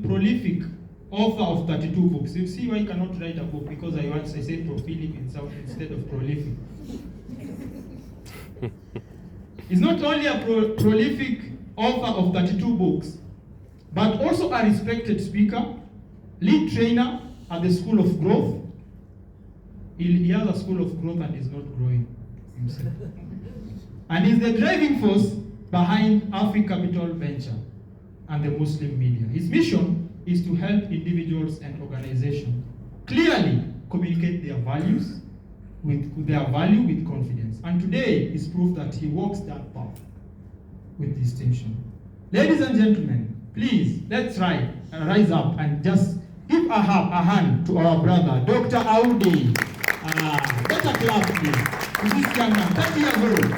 prolific author of 32 books. You see why I cannot write a book, because I said prolific instead of prolific. He's not only a prolific author of 32 books, but also a respected speaker, lead trainer at the School of Growth. He has a School of Growth and is not growing himself. And is the driving force behind Africapital venture and the Muslim media. His mission is to help individuals and organizations clearly communicate their values with confidence. And today is proof that he walks that path with distinction. Ladies and gentlemen, please let's rise up and just give a hand to our brother, Dr. Audi. Let a clap, please. This young man, 30 years old.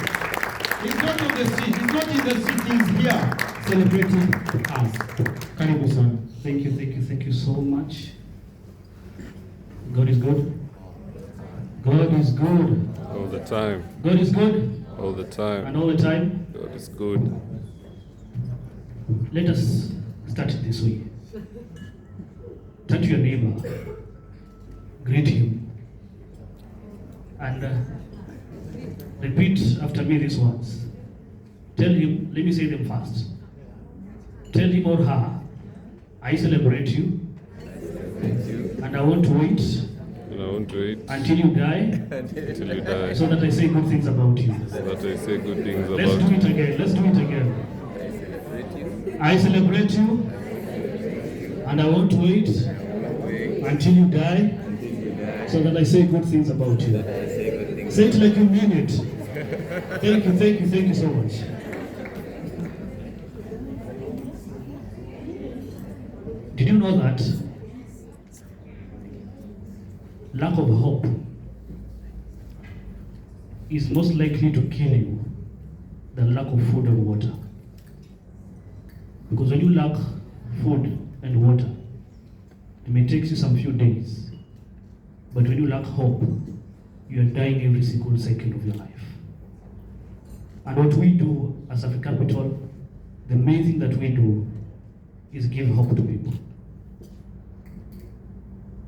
He's not on the street. He's not in the city. He's here celebrating us. Karibu sana. Thank you so much. God is good. God is good. All the time. God is good. All the time. And all the time. God is good. Let us start this way. Turn to your neighbor. Greet him. And repeat after me these words. Tell him, let me say them fast. Tell him or her, I celebrate you. And I want to wait. And I want to wait until you die. Until you die. So that I say good things about you. So that I say good things about you. Let's do it again. Let's do it again. I celebrate you. And I want to wait until you die. So that I say good things about you. Say it like you mean it. Thank you so much. Did you know that lack of hope is most likely to kill you than lack of food and water? Because when you lack food and water, it may take you some few days. But when you lack hope, you are dying every single second of your life. And what we do as Africapital, the main thing that we do is give hope to people.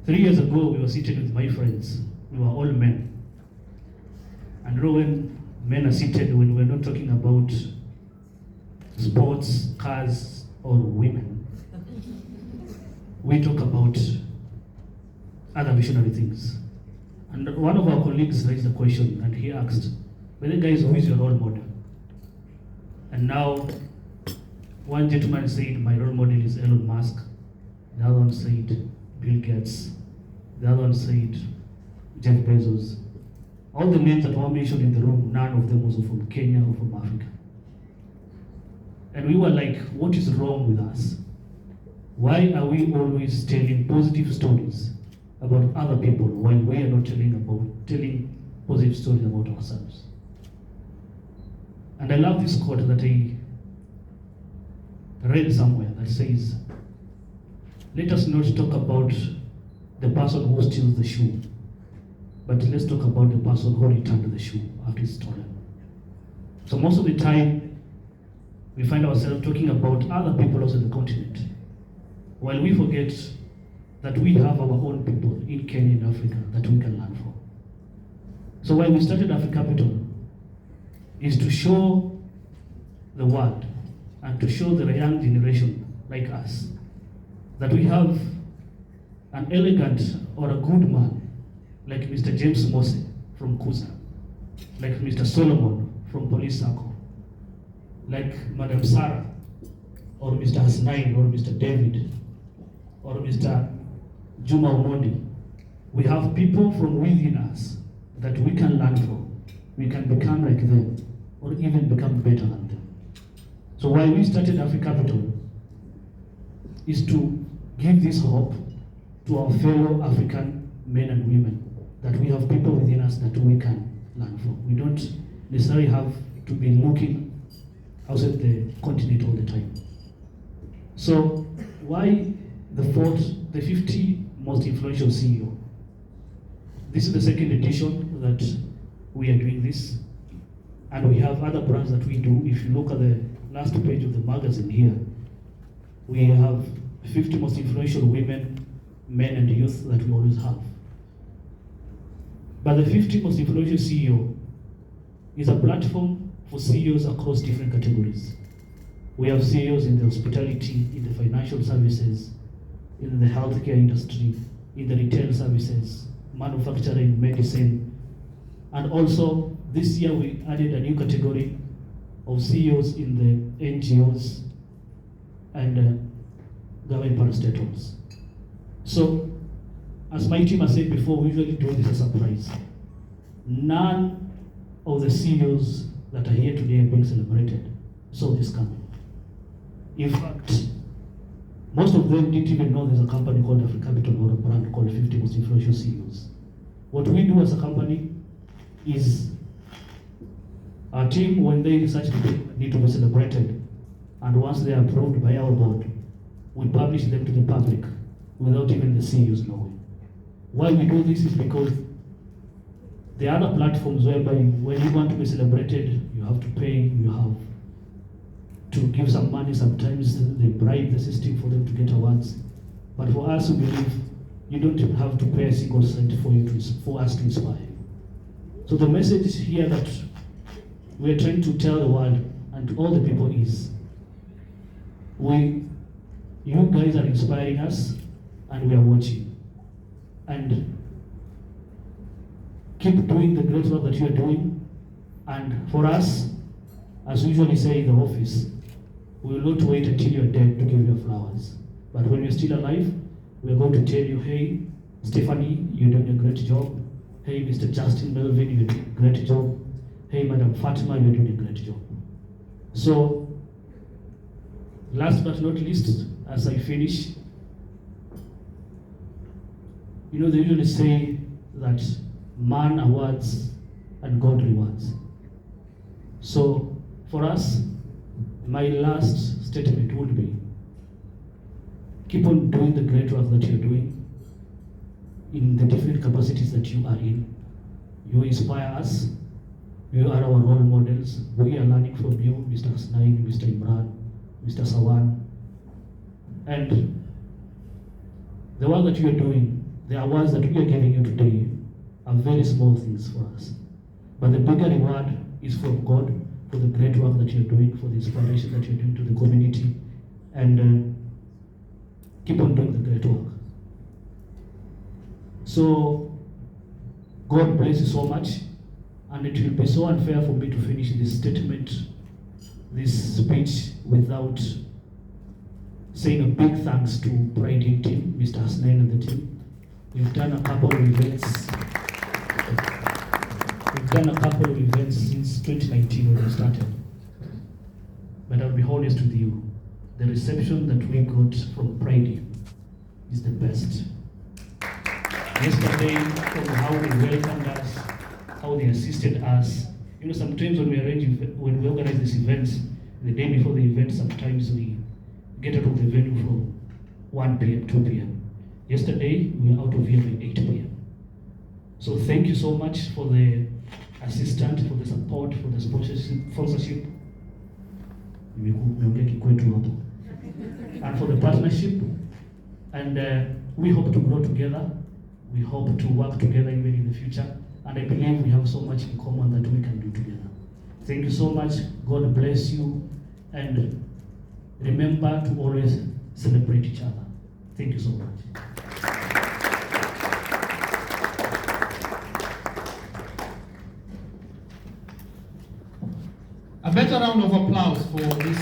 3 years ago, we were seated with my friends. We were all men. And you know, when men are seated, when we're not talking about sports, cars, or women, we talk about other visionary things. And one of our colleagues raised a question, and he asked, well, guys, who is your role model? And now, one gentleman said, my role model is Elon Musk. The other one said, Bill Gates. The other one said, Jeff Bezos. All the names that were mentioned in the room, none of them was from Kenya or from Africa. And we were like, what is wrong with us? Why are we always telling positive stories about other people while we are not telling positive stories about ourselves? And I love this quote that I read somewhere that says, let us not talk about the person who steals the shoe, but let's talk about the person who returned the shoe after it's stolen. So most of the time, we find ourselves talking about other people also in the continent, while we forget that we have our own people in Kenya and Africa that we can learn from. So why we started Africapital is to show the world and to show the young generation like us that we have an elegant or a good man like Mr. James Mose from Kuza, like Mr. Solomon from Police Circle, like Madam Sarah, or Mr. Hasnain, or Mr. David, or Mr. Juma Omondi. We have people from within us that we can learn from. We can become like them, or even become better than them. So why we started Africapital is to give this hope to our fellow African men and women, that we have people within us that we can learn from. We don't necessarily have to be looking outside the continent all the time. So why the 50 most influential CEO? This is the second edition that we are doing this, and we have other brands that we do. If you look at the last page of the magazine here, we have 50 most influential women, men, and youth that we always have. But the 50 most influential CEO is a platform for CEOs across different categories. We have CEOs in the hospitality, in the financial services, in the healthcare industry, in the retail services, manufacturing, medicine, and also this year we added a new category of CEOs in the NGOs and government parastatals. So, as my team has said before, we usually do this as a surprise. None of the CEOs that are here today are being celebrated saw this coming. In fact, most of them didn't even know there's a company called Africapitol or a brand called 50 Most Influential CEOs. What we do as a company is our team, when they decide to need to be celebrated, and once they are approved by our board, we publish them to the public without even the CEOs knowing. Why we do this is because there are other platforms whereby when you want to be celebrated, you have to pay, you have to give some money. Sometimes they bribe the system for them to get awards. But for us, we believe you don't have to pay a single cent for us to inspire you. So the message here that we are trying to tell the world and to all the people is, you guys are inspiring us and we are watching. And keep doing the great work that you are doing. And for us, as we usually say in the office, we will not wait until you're dead to give you flowers. But when you're still alive, we're going to tell you, hey, Stephanie, you're doing a great job. Hey, Mr. Justin Melvin, you're doing a great job. Hey, Madam Fatima, you're doing a great job. So, last but not least, as I finish, they usually say that man awards and God rewards. So, for us, my last statement would be, keep on doing the great work that you're doing in the different capacities that you are in. You inspire us. You are our role models. We are learning from you, Mr. Hasnain, Mr. Imran, Mr. Sawan. And the work that you are doing, the awards that we are giving you today are very small things for us. But the bigger reward is from God for the great work that you're doing, for the inspiration that you're doing to the community, and keep on doing the great work. So, God bless you so much, and it will be so unfair for me to finish this statement, this speech, without saying a big thanks to Pride team, Mr. Hasnain and the team. We've done a couple of events. We've done a couple of events since 2019 when we started. But I'll be honest with you, the reception that we got from Pride is the best. Yesterday, from how they welcomed us, how they assisted us. Sometimes when we organize these events, the day before the event, sometimes we get out of the venue from 1 p.m., 2 p.m. Yesterday, we were out of here by 8 p.m. So thank you so much for the assistance, for the support, for the sponsorship, and for the partnership. And we hope to grow together. We hope to work together even in the future. And I believe we have so much in common that we can do together. Thank you so much. God bless you. And remember to always celebrate each other. Thank you so much. A better round of applause for this